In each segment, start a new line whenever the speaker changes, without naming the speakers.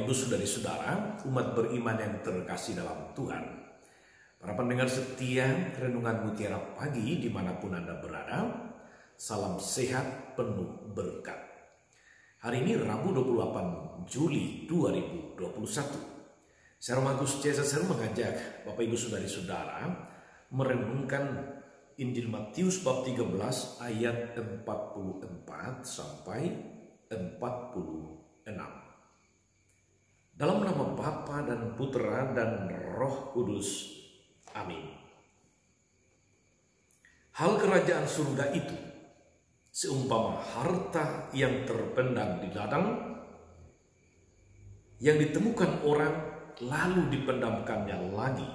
Ibu saudara-saudara, umat beriman yang terkasih dalam Tuhan, para pendengar setia Renungan Mutiara Pagi dimanapun Anda berada, salam sehat penuh berkat. Hari ini Rabu 28 Juli 2021. Saya Romagus Cesar mengajak Bapak Ibu saudara-saudara merenungkan Injil Matius bab 13 ayat 44 sampai 46. Dalam nama Bapa dan Putra dan Roh Kudus. Amin. Hal kerajaan surga itu seumpama harta yang terpendam di ladang, yang ditemukan orang lalu dipendamkannya lagi.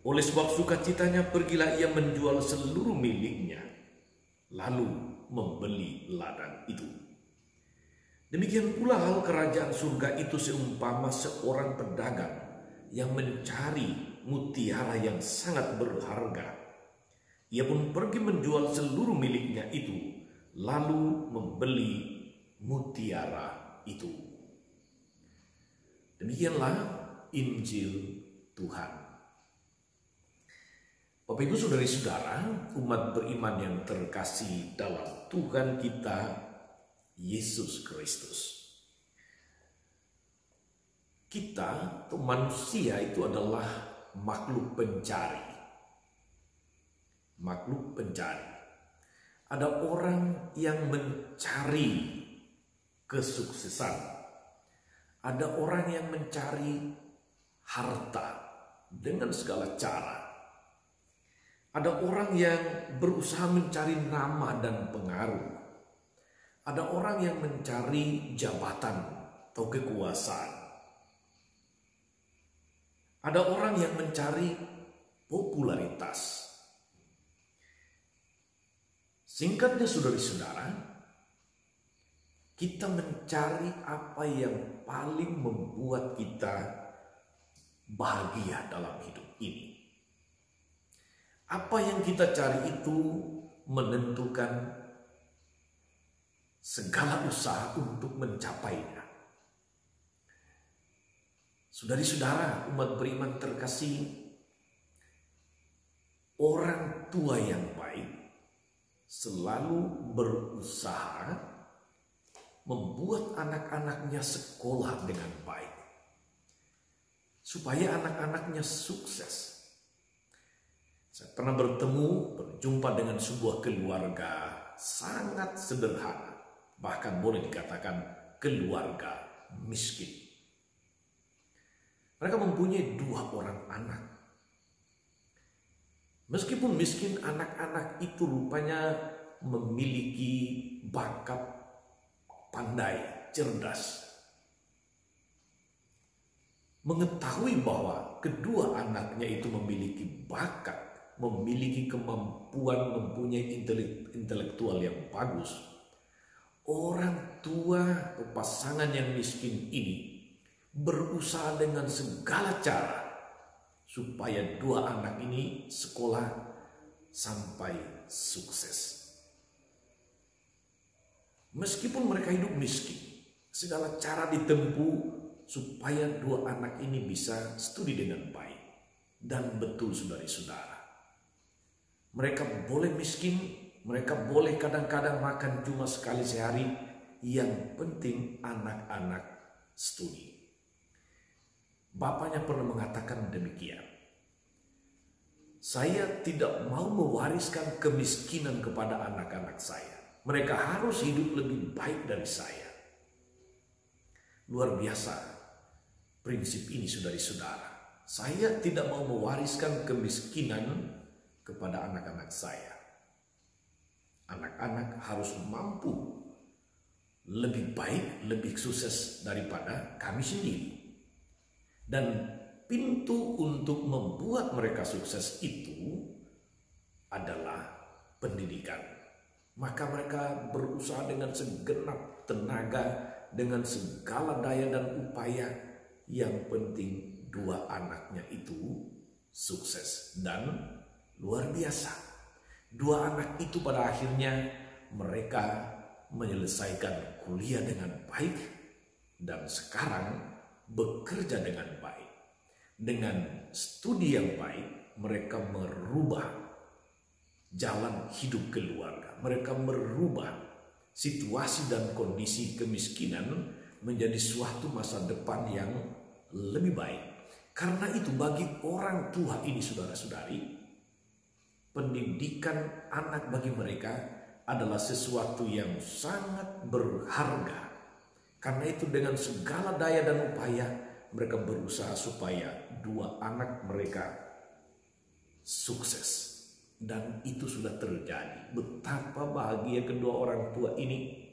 Oleh sebab sukacitanya pergilah ia menjual seluruh miliknya, lalu membeli ladang itu. Demikian pula hal kerajaan surga itu seumpama seorang pedagang yang mencari mutiara yang sangat berharga. Ia pun pergi menjual seluruh miliknya itu, lalu membeli mutiara itu. Demikianlah Injil Tuhan. Bapak Ibu saudara-saudara, umat beriman yang terkasih dalam Tuhan kita Yesus Kristus. Kita atau manusia itu adalah makhluk pencari. Makhluk pencari. Ada orang yang mencari kesuksesan. Ada orang yang mencari harta dengan segala cara. Ada orang yang berusaha mencari nama dan pengaruh. Ada orang yang mencari jabatan atau kekuasaan. Ada orang yang mencari popularitas. Singkatnya saudara-saudara, kita mencari apa yang paling membuat kita bahagia dalam hidup ini. Apa yang kita cari itu menentukan segala usaha untuk mencapainya. Saudari-saudara, umat beriman terkasih, orang tua yang baik selalu berusaha membuat anak-anaknya sekolah dengan baik, supaya anak-anaknya sukses. Saya pernah berjumpa dengan sebuah keluarga sangat sederhana. Bahkan boleh dikatakan keluarga miskin. Mereka mempunyai 2 orang anak. Meskipun miskin, anak-anak itu rupanya memiliki bakat pandai, cerdas. Mengetahui bahwa kedua anaknya itu memiliki bakat, memiliki kemampuan, mempunyai intelektual yang bagus. Orang tua atau pasangan yang miskin ini berusaha dengan segala cara supaya 2 anak ini sekolah sampai sukses. Meskipun mereka hidup miskin, segala cara ditempuh supaya 2 anak ini bisa studi dengan baik. Dan betul saudari-saudara, mereka boleh miskin, mereka boleh kadang-kadang makan cuma sekali sehari. Yang penting anak-anak studi. Bapaknya pernah mengatakan demikian. Saya tidak mau mewariskan kemiskinan kepada anak-anak saya. Mereka harus hidup lebih baik dari saya. Luar biasa prinsip ini saudari-saudara. Saya tidak mau mewariskan kemiskinan kepada anak-anak saya. Anak-anak harus mampu lebih baik, lebih sukses daripada kami sendiri. Dan pintu untuk membuat mereka sukses itu adalah pendidikan. Maka mereka berusaha dengan segenap tenaga, dengan segala daya dan upaya. Yang penting 2 anaknya itu sukses dan luar biasa. 2 anak itu pada akhirnya mereka menyelesaikan kuliah dengan baik dan sekarang bekerja dengan baik. Dengan studi yang baik, mereka merubah jalan hidup keluarga. Mereka merubah situasi dan kondisi kemiskinan menjadi suatu masa depan yang lebih baik. Karena itu bagi orang tua ini, saudara-saudari, pendidikan anak bagi mereka adalah sesuatu yang sangat berharga. Karena itu dengan segala daya dan upaya mereka berusaha supaya dua anak mereka sukses. Dan itu sudah terjadi. Betapa bahagia kedua orang tua ini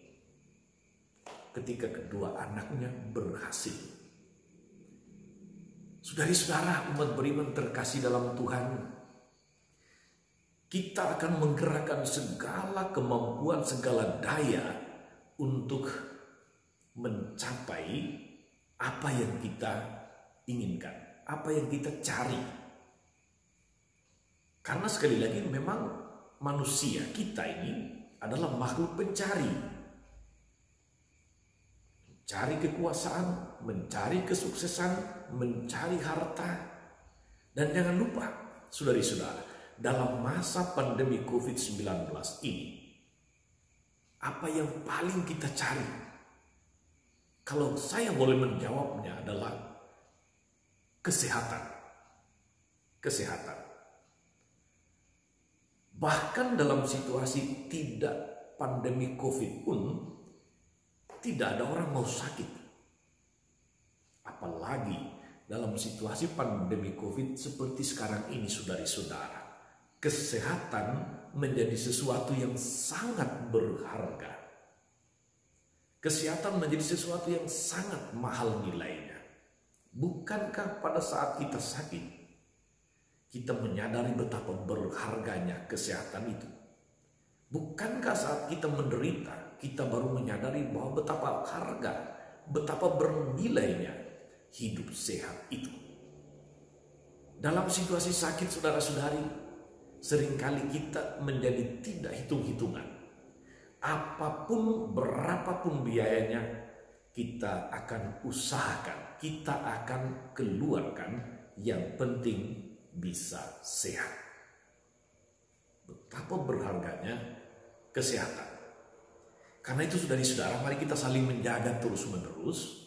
ketika kedua anaknya berhasil. Saudari-saudara, umat beriman terkasih dalam Tuhan, kita akan menggerakkan segala kemampuan, segala daya untuk mencapai apa yang kita inginkan, apa yang kita cari. Karena sekali lagi memang manusia kita ini adalah makhluk pencari. Mencari kekuasaan, mencari kesuksesan, mencari harta. Dan jangan lupa, saudari-saudara, dalam masa pandemi COVID-19 ini, apa yang paling kita cari? Kalau saya boleh menjawabnya adalah kesehatan. Kesehatan. Bahkan dalam situasi tidak pandemi COVID pun, tidak ada orang mau sakit. Apalagi dalam situasi pandemi COVID seperti sekarang ini, saudari-saudara. Kesehatan menjadi sesuatu yang sangat berharga. Kesehatan menjadi sesuatu yang sangat mahal nilainya. Bukankah pada saat kita sakit, kita menyadari betapa berharganya kesehatan itu? Bukankah saat kita menderita, kita baru menyadari bahwa betapa harga, betapa bernilainya hidup sehat itu? Dalam situasi sakit, saudara-saudari, seringkali kita menjadi tidak hitung-hitungan. Apapun, berapapun biayanya, kita akan usahakan, kita akan keluarkan, yang penting bisa sehat. Betapa berharganya kesehatan. Karena itu, saudari-saudara, mari kita saling menjaga terus-menerus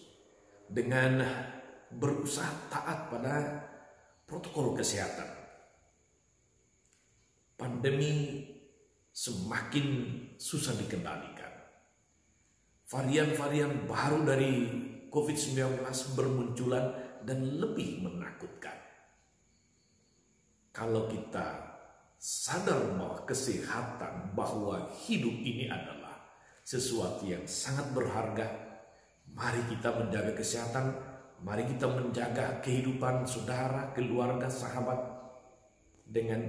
dengan berusaha taat pada protokol kesehatan. Pandemi semakin susah dikendalikan. Varian-varian baru dari COVID-19 bermunculan dan lebih menakutkan. Kalau kita sadar bahwa kesehatan, bahwa hidup ini adalah sesuatu yang sangat berharga, mari kita menjaga kesehatan, mari kita menjaga kehidupan saudara, keluarga, sahabat dengan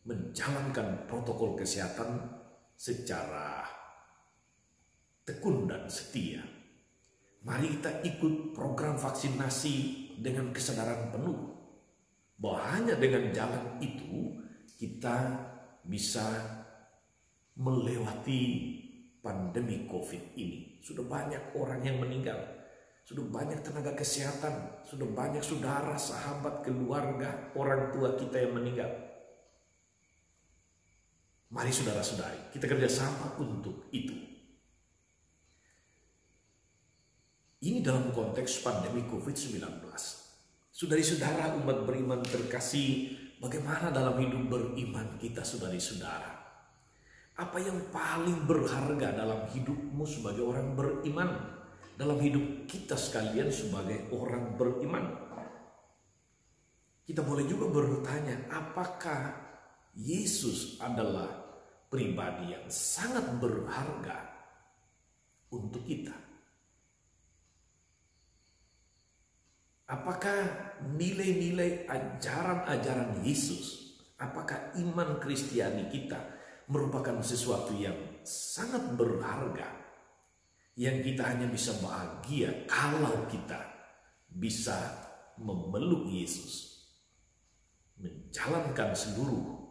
menjalankan protokol kesehatan secara tekun dan setia. Mari kita ikut program vaksinasi dengan kesadaran penuh bahwa hanya dengan jalan itu kita bisa melewati pandemi COVID ini. Sudah banyak orang yang meninggal, sudah banyak tenaga kesehatan, sudah banyak saudara, sahabat, keluarga, orang tua kita yang meninggal. Mari saudara-saudari, kita kerjasama untuk itu. Ini dalam konteks pandemi COVID-19. Saudari-saudara, umat beriman terkasih, bagaimana dalam hidup beriman kita, saudari-saudara? Apa yang paling berharga dalam hidupmu sebagai orang beriman? Dalam hidup kita sekalian sebagai orang beriman? Kita boleh juga bertanya, apakah Yesus adalah pribadi yang sangat berharga untuk kita? Apakah nilai-nilai ajaran-ajaran Yesus, apakah iman Kristiani kita merupakan sesuatu yang sangat berharga, yang kita hanya bisa bahagia kalau kita bisa memeluk Yesus, menjalankan seluruh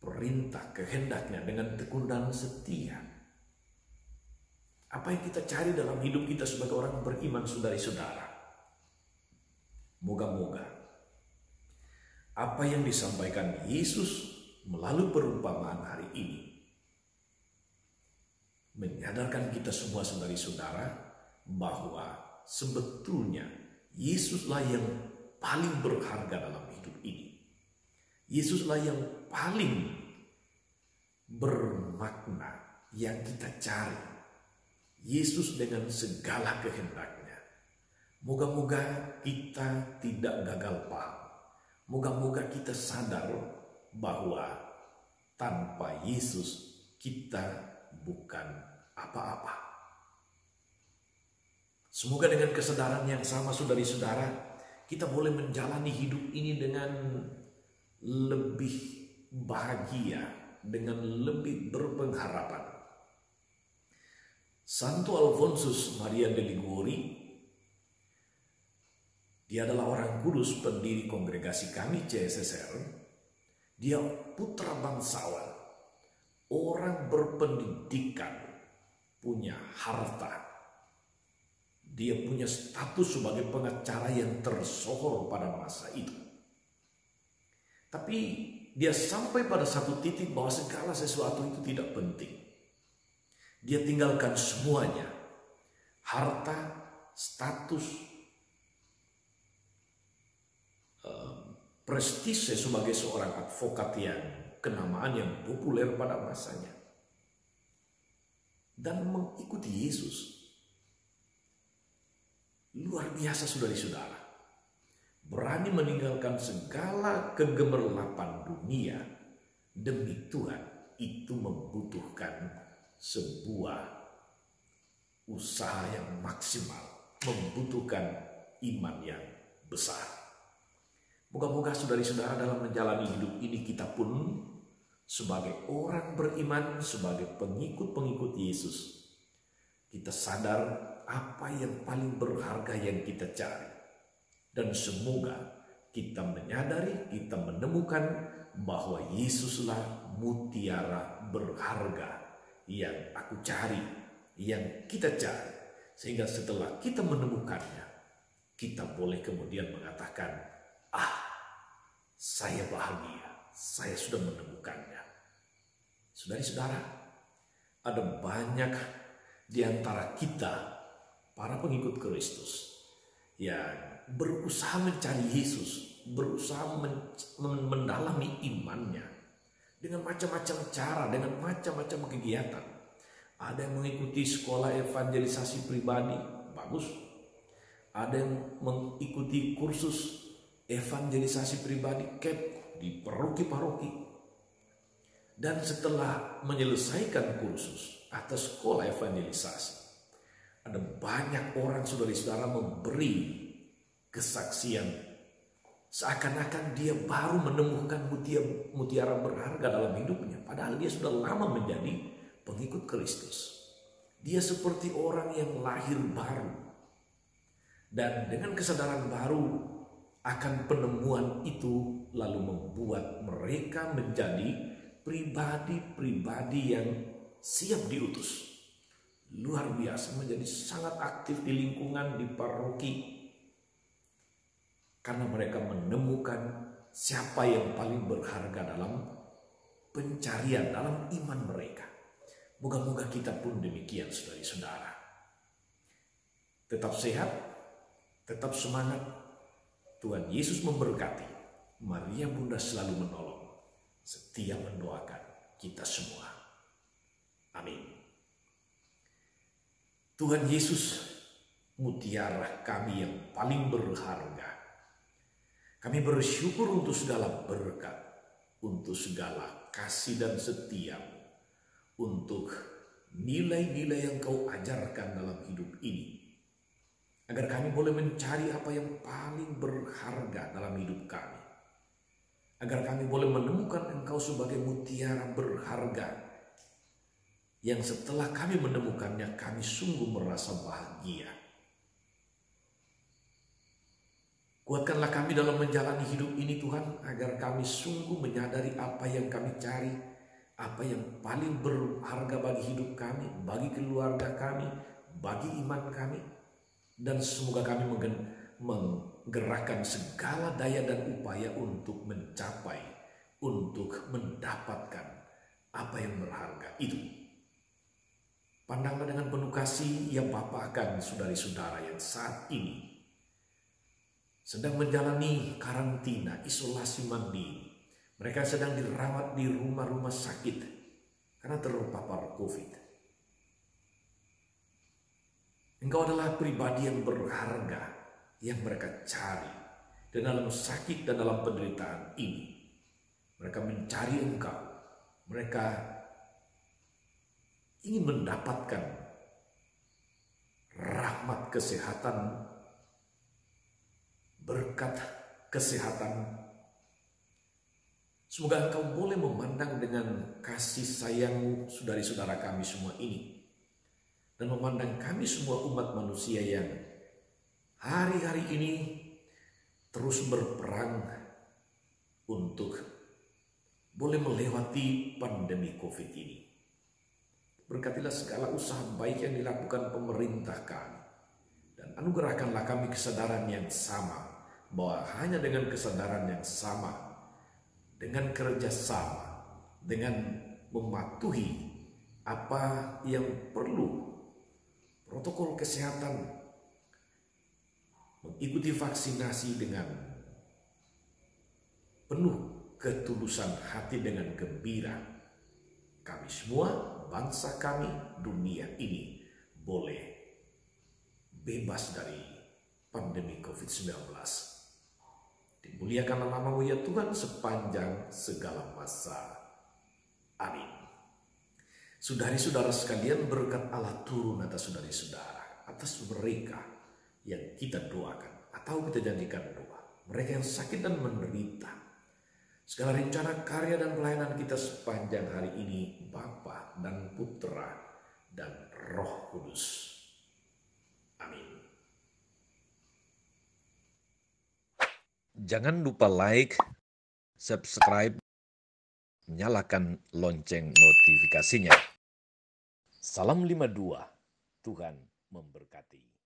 perintah kehendaknya dengan tekun dan setia. Apa yang kita cari dalam hidup kita sebagai orang beriman, saudari-saudara? Moga-moga apa yang disampaikan Yesus melalui perumpamaan hari ini menyadarkan kita semua, saudari-saudara, bahwa sebetulnya Yesuslah yang paling berharga dalam hidup ini. Yesuslah yang paling bermakna yang kita cari. Yesus dengan segala kehendaknya. Moga-moga kita tidak gagal paham. Moga-moga kita sadar bahwa tanpa Yesus kita bukan apa-apa. Semoga dengan kesadaran yang sama, saudari-saudara, kita boleh menjalani hidup ini dengan lebih bahagia, dengan lebih berpengharapan. Santo Alfonsus Maria de Liguori, dia adalah orang kudus, pendiri kongregasi kami CSSR. Dia putra bangsawan, orang berpendidikan, punya harta. Dia punya status sebagai pengacara yang tersohor pada masa itu. Tapi dia sampai pada satu titik bahwa segala sesuatu itu tidak penting. Dia tinggalkan semuanya. Harta, status, prestise sebagai seorang advokat yang kenamaan yang populer pada masanya. Dan mengikuti Yesus. Luar biasa, saudari-saudara. Berani meninggalkan segala kegemerlapan dunia demi Tuhan, itu membutuhkan sebuah usaha yang maksimal, membutuhkan iman yang besar. Moga-moga saudari-saudara dalam menjalani hidup ini kita pun sebagai orang beriman, sebagai pengikut-pengikut Yesus, kita sadar apa yang paling berharga yang kita cari. Dan semoga kita menyadari, kita menemukan bahwa Yesuslah mutiara berharga yang aku cari, yang kita cari. Sehingga setelah kita menemukannya, kita boleh kemudian mengatakan, saya bahagia, saya sudah menemukannya. Saudari-saudara, ada banyak di antara kita, para pengikut Kristus, yang berusaha mencari Yesus, berusaha mendalami imannya dengan macam-macam cara, dengan macam-macam kegiatan. Ada yang mengikuti sekolah evangelisasi pribadi, bagus. Ada yang mengikuti kursus evangelisasi pribadi camp di paroki-paroki. Dan setelah menyelesaikan kursus atau sekolah evangelisasi, ada banyak orang, saudara-saudara, memberi kesaksian seakan-akan dia baru menemukan mutiara berharga dalam hidupnya. Padahal dia sudah lama menjadi pengikut Kristus. Dia seperti orang yang lahir baru. Dan dengan kesadaran baru akan penemuan itu lalu membuat mereka menjadi pribadi-pribadi yang siap diutus. Luar biasa, menjadi sangat aktif di lingkungan, di paroki. Karena mereka menemukan siapa yang paling berharga dalam pencarian, dalam iman mereka. Moga-moga kita pun demikian, saudari-saudara. Tetap sehat, tetap semangat. Tuhan Yesus memberkati. Maria Bunda selalu menolong, setia mendoakan kita semua. Amin. Tuhan Yesus, mutiara kami yang paling berharga. Kami bersyukur untuk segala berkat, untuk segala kasih dan setia, untuk nilai-nilai yang Kau ajarkan dalam hidup ini. Agar kami boleh mencari apa yang paling berharga dalam hidup kami. Agar kami boleh menemukan Engkau sebagai mutiara berharga. Yang setelah kami menemukannya, kami sungguh merasa bahagia. Kuatkanlah kami dalam menjalani hidup ini, Tuhan, agar kami sungguh menyadari apa yang kami cari, apa yang paling berharga bagi hidup kami, bagi keluarga kami, bagi iman kami. Dan semoga kami menggerakkan segala daya dan upaya untuk mencapai, untuk mendapatkan apa yang berharga itu. Pandanglah dengan penuh kasih ya Bapa akan saudari-saudara yang saat ini sedang menjalani karantina, isolasi mandiri. Mereka sedang dirawat di rumah-rumah sakit karena terpapar COVID. Engkau adalah pribadi yang berharga yang mereka cari. Dan dalam sakit dan dalam penderitaan ini, mereka mencari Engkau. Mereka ingin mendapatkan rahmat kesehatan, berkat kesehatan. Semoga Engkau boleh memandang dengan kasih sayang-Mu saudari-saudara kami semua ini. Dan memandang kami semua umat manusia yang hari-hari ini terus berperang untuk boleh melewati pandemi COVID ini. Berkatilah segala usaha baik yang dilakukan pemerintah kami. Dan anugerahkanlah kami kesadaran yang sama, bahwa hanya dengan kesadaran yang sama, dengan kerjasama, dengan mematuhi apa yang perlu, protokol kesehatan, mengikuti vaksinasi dengan penuh ketulusan hati dengan gembira, kami semua, bangsa kami, dunia ini boleh bebas dari pandemi COVID-19. Dimuliakanlah nama-Mu ya Tuhan sepanjang segala masa. Amin. Saudari-saudara sekalian, berkat Allah turun atas saudari-saudara, atas mereka yang kita doakan atau kita janjikan doa, mereka yang sakit dan menderita. Segala rencana, karya dan pelayanan kita sepanjang hari ini, Bapa dan Putra dan Roh Kudus. Amin.
Jangan lupa like, subscribe, nyalakan lonceng notifikasinya. Salam 52, Tuhan memberkati.